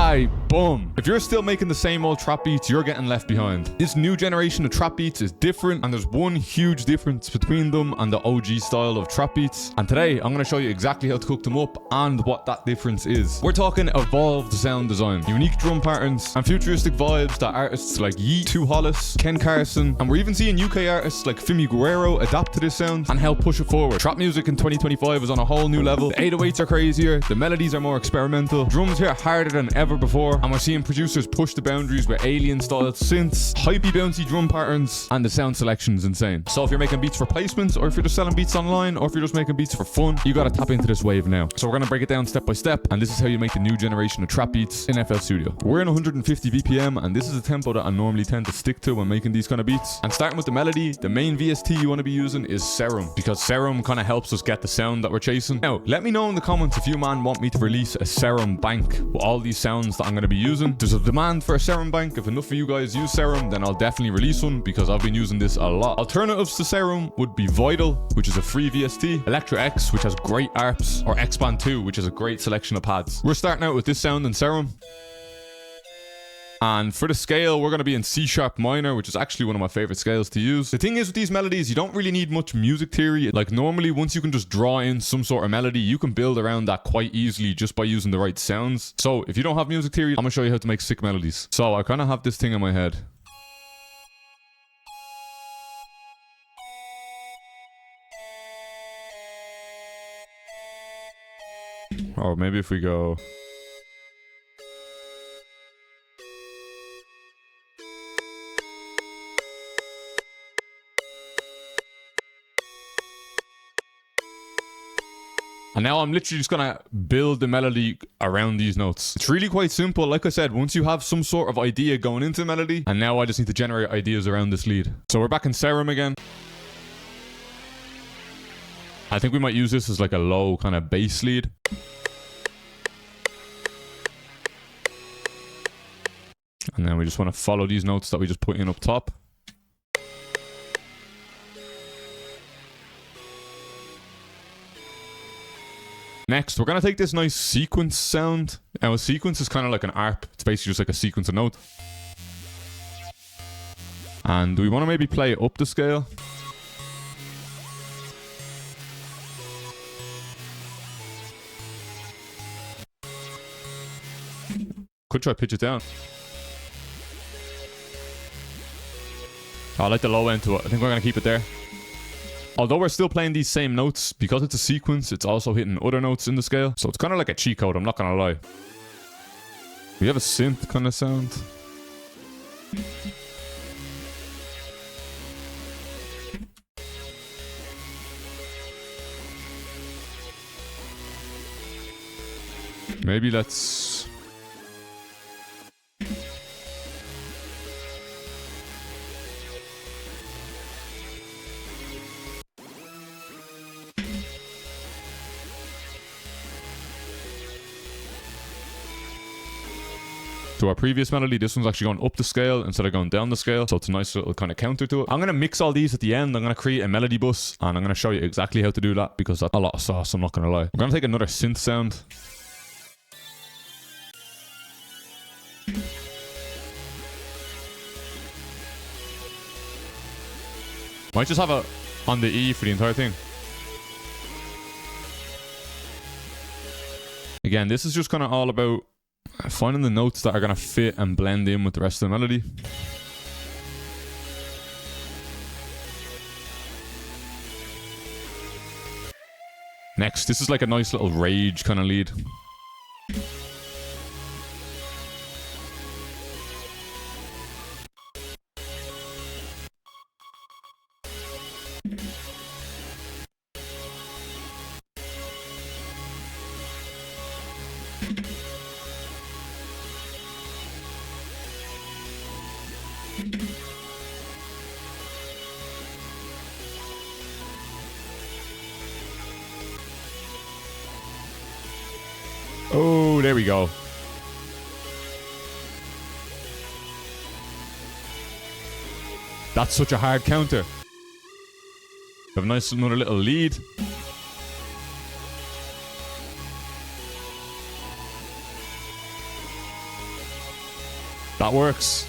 Aye, boom. If you're still making the same old trap beats, you're getting left behind. This new generation of trap beats is different, and there's one huge difference between them and the OG style of trap beats. And today, I'm going to show you exactly how to cook them up and what that difference is. We're talking evolved sound design, unique drum patterns, and futuristic vibes that artists like Yeat, Two Hollis, Carson, and we're even seeing UK artists like Fimi Guerrero adapt to this sound and help push it forward. Trap music in 2025 is on a whole new level. The 808s are crazier, the melodies are more experimental, drums hit harder than ever before, and we're seeing producers push the boundaries with alien style synths, hypey bouncy drum patterns, and the sound selection is insane. So if you're making beats for placements, or if you're just selling beats online, or if you're just making beats for fun, you gotta tap into this wave now. So we're gonna break it down step by step, and this is how you make the new generation of trap beats in FL Studio. We're in 150 BPM, and this is a tempo that I normally tend to stick to when making these kind of beats. And starting with the melody, the main VST you want to be using is Serum, because Serum kind of helps us get the sound that we're chasing. Now, let me know in the comments if you man want me to release a Serum bank with all these sounds that I'm going to be using. There's a demand for a Serum bank. If enough of you guys use Serum, then I'll definitely release one, because I've been using this a lot. Alternatives to Serum would be Vital, which is a free VST, Electra X, which has great ARPs, or X-Band 2, which is a great selection of pads. We're starting out with this sound in Serum. And for the scale, we're going to be in C# minor, which is actually one of my favorite scales to use. The thing is with these melodies, you don't really need much music theory. Like normally, once you can just draw in some sort of melody, you can build around that quite easily just by using the right sounds. So if you don't have music theory, I'm going to show you how to make sick melodies. So I kind of have this thing in my head. Or maybe if we go... And now I'm literally just gonna build the melody around these notes. It's really quite simple. Like I said, once you have some sort of idea going into the melody, and now I just need to generate ideas around this lead. So we're back in Serum again. I think we might use this as like a low kind of bass lead. And then we just want to follow these notes that we just put in up top. Next, we're going to take this nice sequence sound. Now, a sequence is kind of like an ARP. It's basically just like a sequence of notes. And we want to maybe play up the scale. Could try pitch it down. I like the low end to it. I think we're going to keep it there. Although we're still playing these same notes, because it's a sequence, it's also hitting other notes in the scale. So it's kind of like a cheat code, I'm not going to lie. We have a synth kind of sound. Maybe let's... To our previous melody, this one's actually going up the scale instead of going down the scale, so it's a nice little kind of counter to it. I'm going to mix all these at the end. I'm going to create a melody bus, and I'm going to show you exactly how to do that, because that's a lot of sauce, I'm not going to lie. We're going to take another synth sound. Might just have it on the E for the entire thing. Again, this is just kind of all about finding the notes that are going to fit and blend in with the rest of the melody. Next, this is like a nice little rage kind of lead. Oh, there we go. That's such a hard counter. We have a nice another little lead. That works.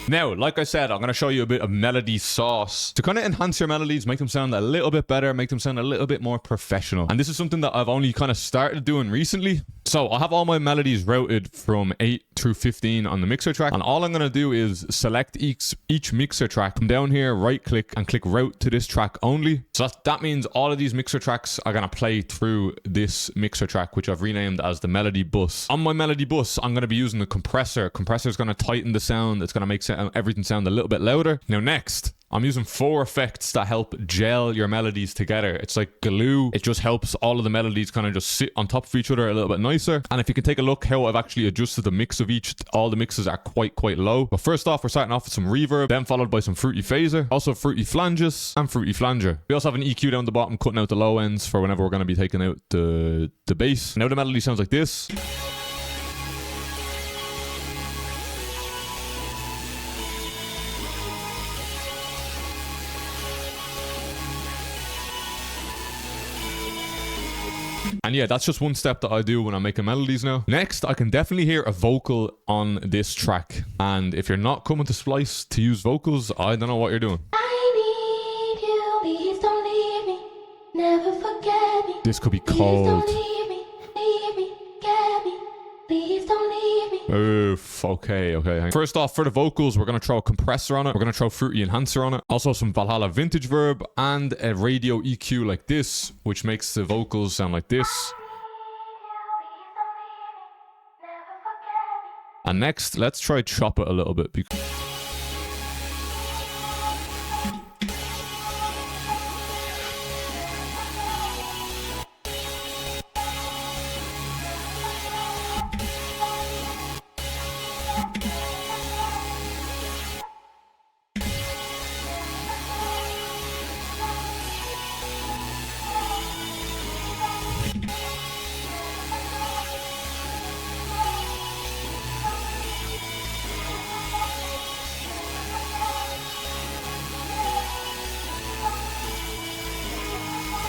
Now, like I said, I'm going to show you a bit of melody sauce to kind of enhance your melodies, make them sound a little bit better, make them sound a little bit more professional. And this is something that I've only kind of started doing recently. So I have all my melodies routed from 8 through 15 on the mixer track. And all I'm going to do is select each mixer track, come down here, right click and click route to this track only. So that means all of these mixer tracks are going to play through this mixer track, which I've renamed as the melody bus. On my melody bus, I'm going to be using the compressor. Compressor is going to tighten the sound. It's going to make everything sound a little bit louder. Now next, I'm using 4 effects that help gel your melodies together. It's like glue. It just helps all of the melodies kind of just sit on top of each other a little bit nicer. And if you can take a look how I've actually adjusted the mix of each, all the mixes are quite low. But first off, we're starting off with some reverb, then followed by some fruity phaser, also fruity flanges and fruity flanger. We also have an EQ down the bottom, cutting out the low ends for whenever we're going to be taking out the bass. Now the melody sounds like this. And yeah, that's just one step that I do when I'm making melodies now. Next, I can definitely hear a vocal on this track. And if you're not coming to Splice to use vocals, I don't know what you're doing. I need you, please don't leave me, never forget me. This could be cold. Please don't leave me, get me, please don't leave me. Oof, okay. First off, for the vocals, we're going to throw a compressor on it. We're going to throw fruity enhancer on it. Also some Valhalla vintage verb and a radio EQ like this, which makes the vocals sound like this. And next, let's try chop it a little bit.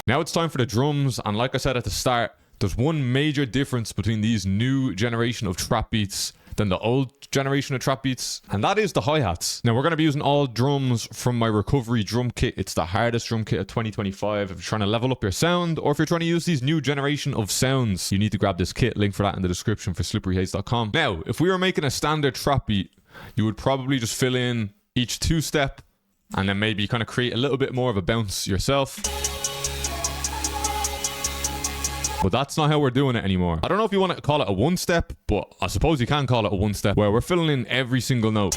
Now it's time for the drums, and like I said at the start, there's one major difference between these new generation of trap beats than the old generation of trap beats, and that is the hi-hats. Now we're going to be using all drums from my recovery drum kit. It's the hardest drum kit of 2025 if you're trying to level up your sound, or if you're trying to use these new generation of sounds. You need to grab this kit, link for that in the description for SlipperyHaze.com. Now, if we were making a standard trap beat, you would probably just fill in each 2-step and then maybe kind of create a little bit more of a bounce yourself. But that's not how we're doing it anymore. I don't know if you want to call it a 1-step, but I suppose you can call it a 1-step, where we're filling in every single note.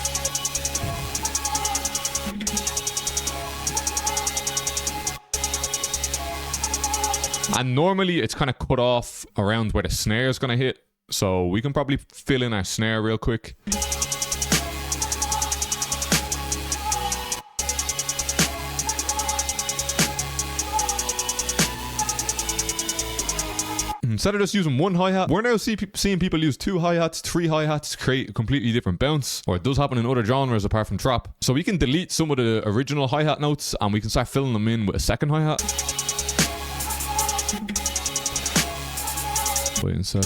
And normally it's kind of cut off around where the snare is going to hit, so we can probably fill in our snare real quick. Instead of just using one hi-hat, we're now seeing people use 2 hi-hats, 3 hi-hats to create a completely different bounce. Or it does happen in other genres apart from trap. So we can delete some of the original hi-hat notes and we can start filling them in with a second hi-hat. Wait inside.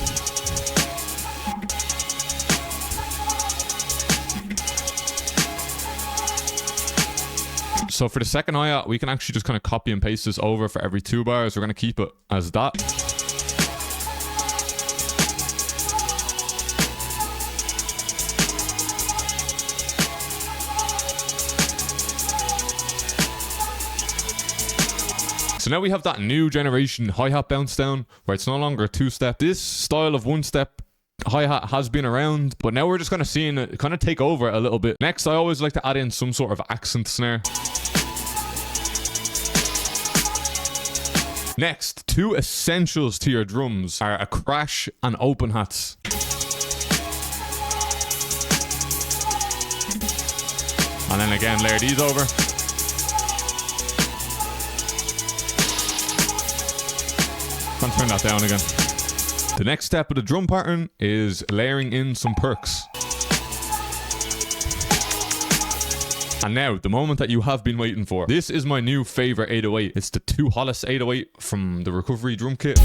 So for the second hi-hat, we can actually just kind of copy and paste this over for every 2 bars. We're going to keep it as that. So now we have that new generation hi-hat bounce down, where it's no longer a 2-step. This style of 1-step hi-hat has been around, but now we're just kind of seeing it kind of take over a little bit. Next, I always like to add in some sort of accent snare. Next, 2 essentials to your drums are a crash and open hats. And then again, layer these over. Can't turn that down again. The next step of the drum pattern is layering in some perks. And now, the moment that you have been waiting for. This is my new favorite 808. It's the 2 Hollis 808 from the recovery drum kit.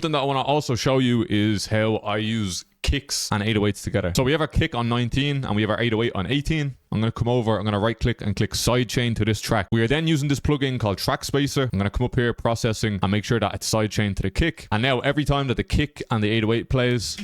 Something that I want to also show you is how I use kicks and 808s together. So we have our kick on 19 and we have our 808 on 18. I'm going to come over, I'm going to right click and click sidechain to this track. We are then using this plugin called Track Spacer. I'm going to come up here, processing, and make sure that it's sidechained to the kick. And now every time that the kick and the 808 plays,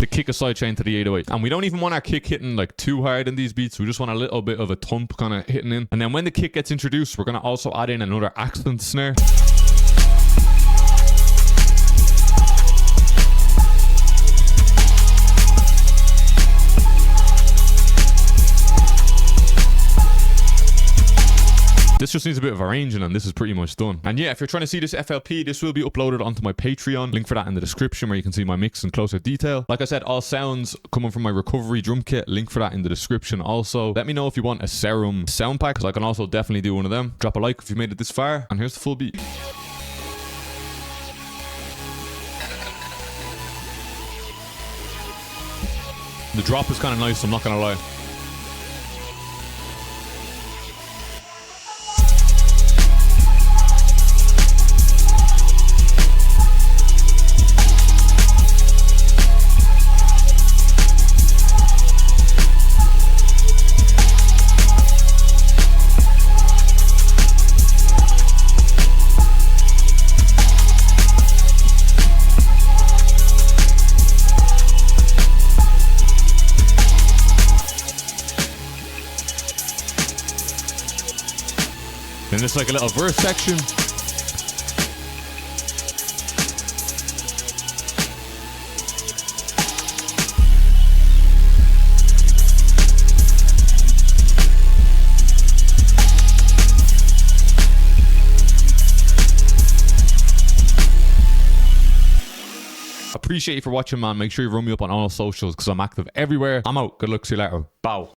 the kick is sidechained to the 808. And we don't even want our kick hitting like too hard in these beats. We just want a little bit of a thump kind of hitting in. And then when the kick gets introduced, we're going to also add in another accent snare. This just needs a bit of arranging and this is pretty much done. And yeah, if you're trying to see this FLP, this will be uploaded onto my Patreon. Link for that in the description where you can see my mix in closer detail. Like I said, all sounds coming from my recovery drum kit. Link for that in the description also. Let me know if you want a Serum sound pack because I can also definitely do one of them. Drop a like if you made it this far. And here's the full beat. The drop is kind of nice, I'm not going to lie. Then there's like a little verse section. Appreciate you for watching, man. Make sure you run me up on all socials because I'm active everywhere. I'm out. Good luck. See you later. Bow.